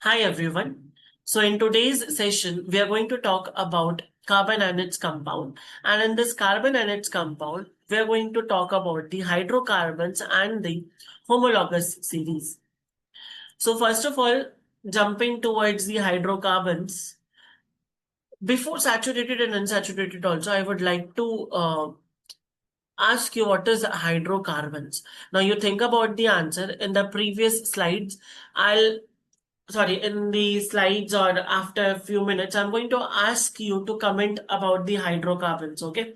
Hi everyone. So in today's session, we are going to talk about carbon and its compound. And in this carbon and its compound, we are going to talk about the hydrocarbons and the homologous series. So first of all, jumping towards the hydrocarbons, before saturated and unsaturated also, I would like to ask you what is hydrocarbons. Now you think about the answer in the previous slides. In the slides or after a few minutes, I'm going to ask you to comment about the hydrocarbons, okay?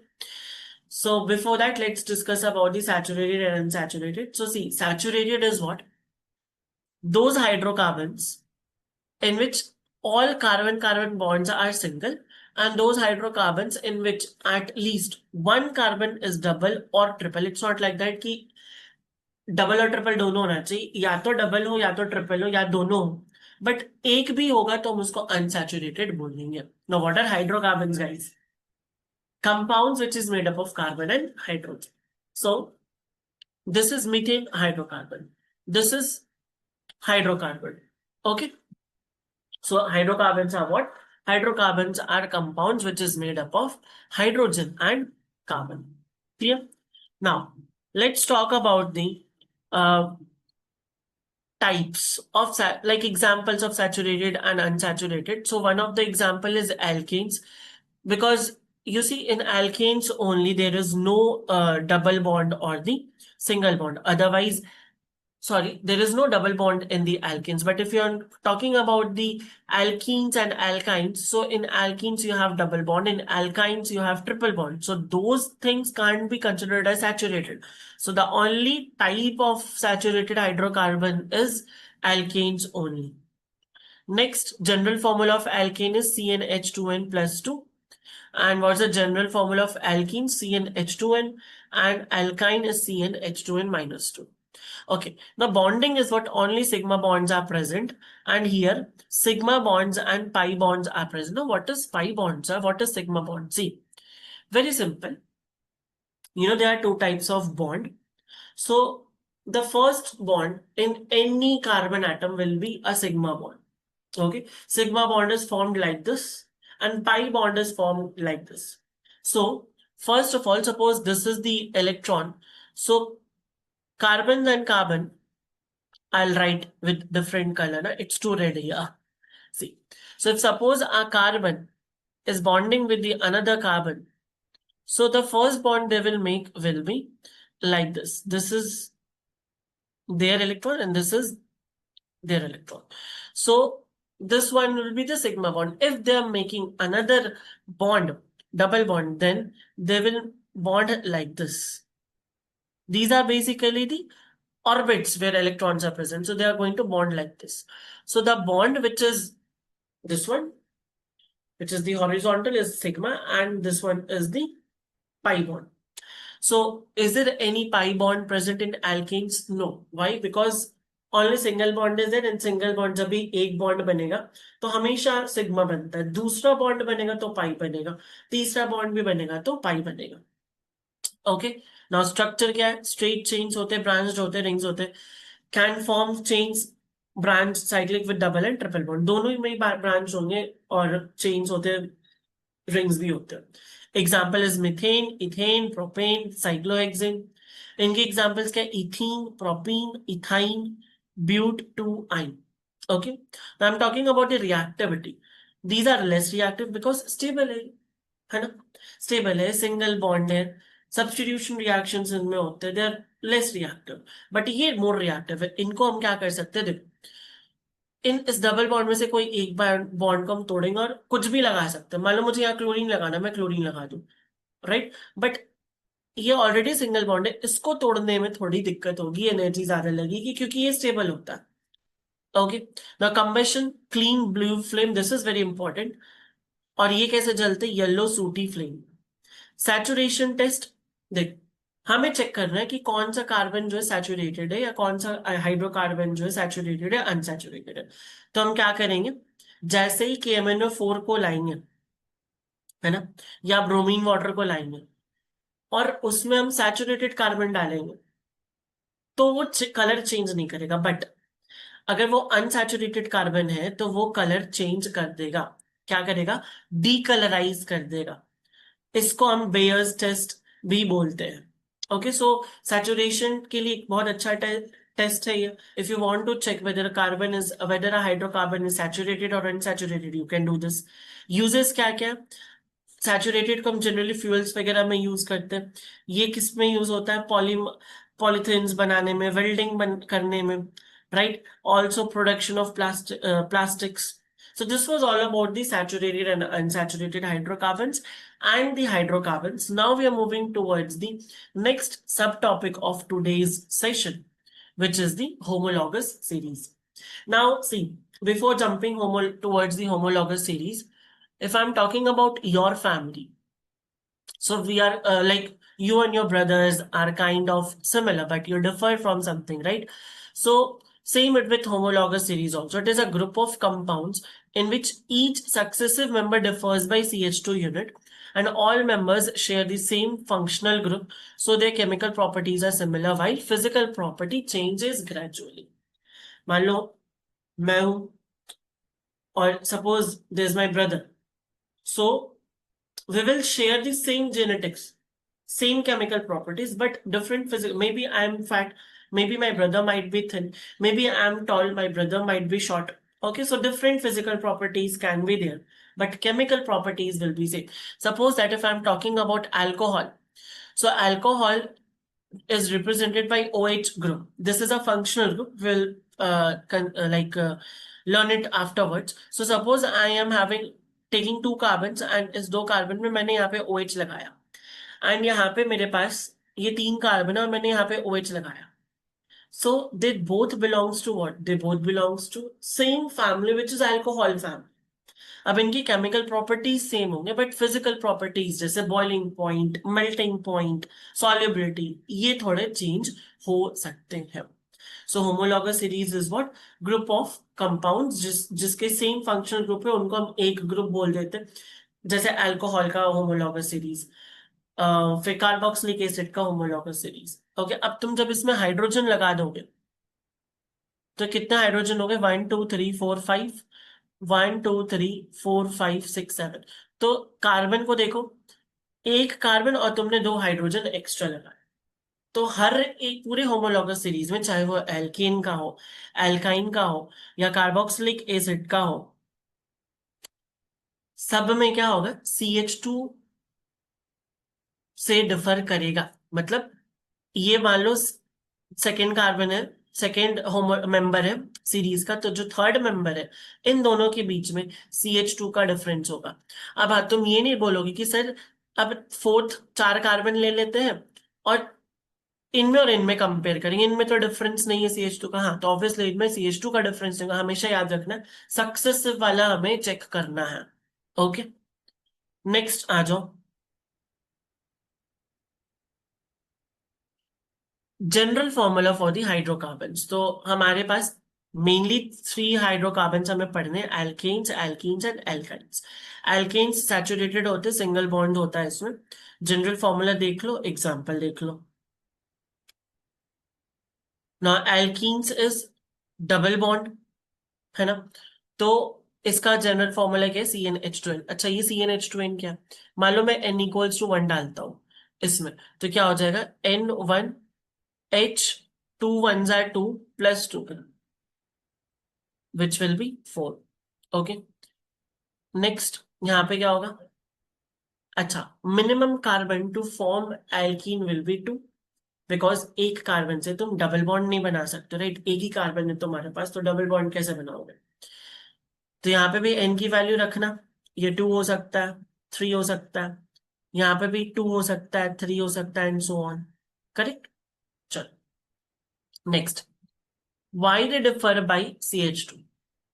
So before that, let's discuss about the saturated and unsaturated. So see, saturated is what? Those hydrocarbons in which all carbon-carbon bonds are single, and those hydrocarbons in which at least one carbon is double or triple. It's not like that कि double और triple दोनों होना चाहिए, या तो double हो या तो ट्रिपल हो या दोनों हो, बट एक भी होगा तो हम उसको अनसैचुरेटेड बोलेंगे. Now what are hydrocarbons guys? Compounds which is made up of carbon and hydrogen. So this is methane hydrocarbon, this is hydrocarbon. Okay, so hydrocarbons are what? Hydrocarbons are compounds which is made up of hydrogen and carbon. Clear? Now let's talk about the uh, types of like examples of saturated and unsaturated. So one of the example is alkanes, because you see in alkanes only there is no double bond or the single bond. Otherwise, sorry, there is no double bond in the alkenes. But if you're talking about the alkenes and alkynes, so in alkenes you have double bond, in alkynes you have triple bond. So those things can't be considered as saturated. So the only type of saturated hydrocarbon is alkanes only. Next, general formula of alkane is CnH2n plus 2. And what's the general formula of alkene? CnH2n, and alkyne is CnH2n minus 2. Okay, now bonding is what? Only sigma bonds are present, and here sigma bonds and pi bonds are present. Now what is pi bonds? What is sigma bond? See, very simple. There are two types of bond. So the first bond in any carbon atom will be a sigma bond. Okay, sigma bond is formed like this, and pi bond is formed like this. So first of all, suppose this is the electron. So carbon and carbon, I'll write with different color. Na? It's too red here. See, so if suppose a carbon is bonding with the another carbon, so the first bond they will make will be like this. This is their electron and this is their electron. So this one will be the sigma bond. If they are making another bond, double bond, then they will bond like this. These are basically the orbits where electrons are present. So they are going to bond like this. So the bond which is this one, which is the horizontal, is sigma, and this one is the pi bond. So is there any pi bond present in alkenes? No. Why? Because only single bond is there, and single bond जब भी एक bond बनेगा तो हमेशा sigma बनता है, दूसरा bond बनेगा तो पाई बनेगा, तीसरा bond भी बनेगा तो पाई बनेगा. ओके, नाउ स्ट्रक्चर क्या है? स्ट्रेट चेन्स होते हैं, ब्रांच्ड होते हैं, रिंग्स होते हैं. Can form chains branch cyclic with double and triple bond, दोनों ही में ब्रांच होंगे और चेन्स होते हैं, रिंग्स भी होते हैं. Example is methane, ethane, propane, cyclohexane. इनके एग्जाम्पल्स क्या? Ethene, propene, ethyne, but two yne. Okay, I am talking about the reactivity. These are less reactive because stable है ना, स्टेबल है, सिंगल बॉन्ड है, सब्स्टिट्यूशन रिएक्शंस इनमें होते हैं, they are less reactive. But ये मोर रिएक्टिव है. इनको हम क्या कर सकते हैं? देखो, इस डबल बॉन्ड में से कोई एक बॉन्ड को हम तोड़ेंगे और कुछ भी लगा सकते हैं. मान लो मुझे यहाँ क्लोरीन लगाना, मैं क्लोरीन लगा दूं, राइट? बट ये ऑलरेडी सिंगल बॉन्ड है, इसको तोड़ने में थोड़ी दिक्कत होगी, एनर्जी ज्यादा लगेगी क्योंकि ये स्टेबल होता है. Okay, now combustion, clean blue flame, this is very important. और ये कैसे जलते? येलो सूटी फ्लेम. सैचुरेशन टेस्ट, देख, हमें चेक करना है कि कौन सा कार्बन जो है सैचुरेटेड है या कौन सा हाइड्रोकार्बन जो है सैचुरेटेड है, अनसैचुरेटेड है. तो हम क्या करेंगे? जैसे ही KMnO4 को लाएंगे, है ना, या ब्रोमीन वाटर को लाएंगे और उसमें हम सैचुरेटेड कार्बन डालेंगे, तो वो कलर चेंज नहीं करेगा. बट अगर वो अनसैचुरेटेड कार्बन है तो वो कलर चेंज कर देगा, क्या करेगा, डीकलराइज कर देगा। इसको हम बेयर्स टेस्ट भी बोलते हैं। ओके, सो सैचुरेशन के लिए एक बहुत अच्छा टेस्ट है ये। If you want to check whether a hydrocarbon is saturated और unsaturated, you can do this. Uses क्या क्या, सैचुरेटेड को हम जनरली फ्यूल्स वगैरह में यूज करते हैं। ये किस में यूज होता है, पॉलीथीन्स बनाने में, वेल्डिंग करने में, right, also production of plastics. So this was all about the saturated and unsaturated hydrocarbons and the hydrocarbons. Now we are moving towards the next subtopic of today's session, which is the homologous series. Now see, before jumping towards the homologous series, if I'm talking about your family, so we are like you and your brothers are kind of similar, but you differ from something, right? So same it with homologous series also. It is a group of compounds in which each successive member differs by CH2 unit, and all members share the same functional group, so their chemical properties are similar while physical property changes gradually. मान लो मैं हूं और suppose there's my brother, so we will share the same genetics, same chemical properties, but different physical. Maybe I'm fat, maybe my brother might be thin, maybe I'm tall, my brother might be short. Okay, so different physical properties can be there, but chemical properties will be same. Suppose that if I'm talking about alcohol, so alcohol is represented by OH group. This is a functional group. We'll learn it afterwards. So suppose I am having taking two carbons and इस दो carbon में मैंने यहाँ पे OH लगाया, and यहाँ पे मेरे पास ये तीन कार्बन है और मैंने यहाँ पे OH लगाया. So they both belongs to what? They both belongs to same family, which is alcohol family. अब इनकी केमिकल प्रॉपर्टीज सेम होंगे, बट फिजिकल प्रॉपर्टीज जैसे boiling point, melting point, solubility, ये थोड़े चेंज हो सकते हैं. So homologous series is what, group of compounds जिसके सेम फंक्शनल ग्रुप है उनको हम एक ग्रुप बोल देते हैं. जैसे अल्कोहल का होमोलॉगस सीरीज, फिर कार्बोक्सिलिक एसिड का होमोलॉगस सीरीज. ओके, अब तुम जब इसमें हाइड्रोजन लगा दोगे तो कितने हाइड्रोजन हो गए, 1 2 3 4 5, 1 2 3 4 5 6 7. तो कार्बन को देखो, एक कार्बन और तुमने दो हाइड्रोजन एक्स्ट्रा लगाए. तो हर एक पूरे होमोलॉगस सीरीज में, चाहे वो एल्केन का हो, एल्काइन का हो या कार्बोक्सिलिक एसिड का हो, सब में क्या होगा, CH2 से डिफर करेगा. मतलब ये मान लो सेकेंड कार्बन है, सेकेंड मेंबर है सीरीज का, तो जो थर्ड मेंबर है इन दोनों के बीच में CH2 का डिफरेंस होगा. अब हाँ, तुम ये नहीं बोलोगे कि सर अब फोर्थ चार कार्बन ले लेते हैं और इनमें और इनमें कंपेयर करेंगे, इनमें तो डिफरेंस नहीं है CH2 का. हाँ, तो ऑब्वियसली इनमें CH2 का डिफरेंस होगा. हमेशा याद रखना, सक्सेसिव वाला हमें चेक करना है. ओके, नेक्स्ट आ जाओ. General formula for the hydrocarbons. तो हमारे पास मेनली थ्री हाइड्रोकार्बन्स हमें पढ़ने हैं, alkanes, alkenes and alkynes. Alkanes saturated होते, सिंगल बॉन्ड होता है इसमें. जनरल फॉर्मूला देख लो, एग्जांपल देख लो. ना एल्कीन्स इज डबल बॉन्ड, है ना. तो इसका जनरल फॉर्मूला क्या है, CnH2n. अच्छा, ये CnH2n क्या है, मान लो मैं n=1 डालता हूं इसमें, तो क्या हो जाएगा, N1 H, 2 1s are 2 plus 2, which will be 4. Okay, next यहाँ पे क्या होगा, अच्छा, minimum carbon to form alkene will be 2, because एक कार्बन से तुम डबल बॉन्ड नहीं बना सकते, राइट. एक ही कार्बन है तुम्हारे पास, तो डबल बॉन्ड कैसे बनाओगे. तो यहाँ पे भी n की वैल्यू रखना, ये 2 हो सकता है, 3 हो सकता है, यहाँ पे भी 2 हो सकता है, 3 हो सकता है, एंड सो ऑन. करेक्ट. चलो next, why they differ by CH2.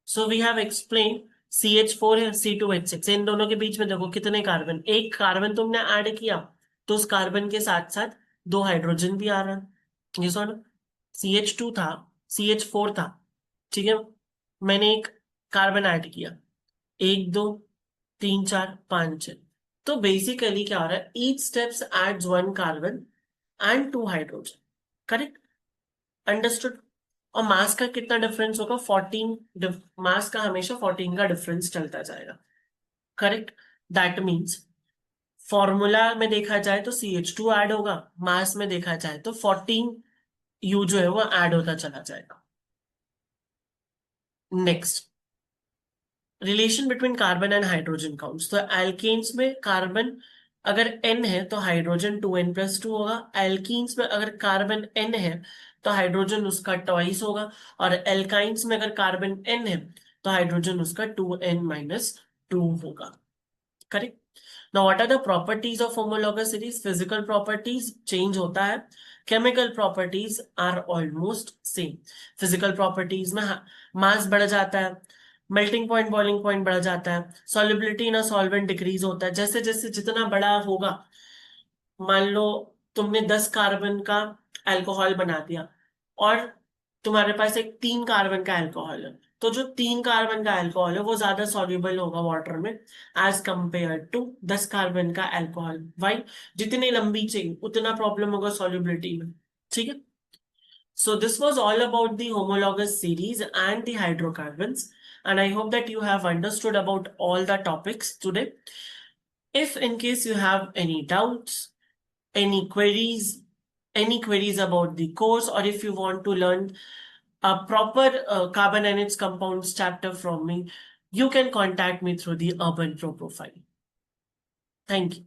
So we have explained, CH4 है, C2H6, इन दोनों के बीच में देखो कितने कार्बन, एक कार्बन तुमने ऐड किया तो उस कार्बन के साथ साथ दो हाइड्रोजन भी आ रहा है. ये सुनो, CH2 था, CH4 था, ठीक है, मैंने एक कार्बन ऐड किया, 1 2 3 4 5 6. तो बेसिकली क्या हो रहा है, each steps adds 1 carbon and 2 hydrogen. Correct, understood. और मास का कितना डिफरेंस होगा, 14। मास का हमेशा 14 का डिफरेंस चलता जाएगा, करेक्ट। दैट मीन्स फॉर्मूला में देखा जाए तो CH2 ऐड होगा, मास में देखा जाए तो 14U जो है वो ऐड होता चला जाएगा। Next, relation between carbon and hydrogen counts. तो एल्केन्स में कार्बन अगर n है तो हाइड्रोजन 2n+2 होगा। एल्कीन्स में अगर कार्बन n है तो हाइड्रोजन उसका ट्वाइस होगा। और एल्काइंस में अगर कार्बन n है तो हाइड्रोजन उसका 2n-2 होगा, correct. Now what are the properties of homologous series? Physical properties change होता है, chemical properties are almost same. Physical properties में मास बढ़ जाता है, मेल्टिंग पॉइंट बॉइलिंग पॉइंट बढ़ जाता है, solubility in a solvent decrease होता है। जैसे जैसे जितना बड़ा होगा, मान लो तुमने 10 कार्बन का अल्कोहल बना दिया और तुम्हारे पास एक 3 कार्बन का अल्कोहल है, तो जो 3 कार्बन का अल्कोहल है वो ज्यादा सॉल्युबल होगा वाटर में एज कंपेयर टू 10 कार्बन का अल्कोहल। वाई? जितनी लंबी चेन उतना प्रॉब्लम होगा सॉल्युबिलिटी में, ठीक है। So this was all about the homologous series and the hydrocarbons, and I hope that you have understood about all the topics today. If in case you have any doubts, any queries, any queries about the course, or if you want to learn a proper carbon and its compounds chapter from me, you can contact me through the Urban Pro profile. Thank you.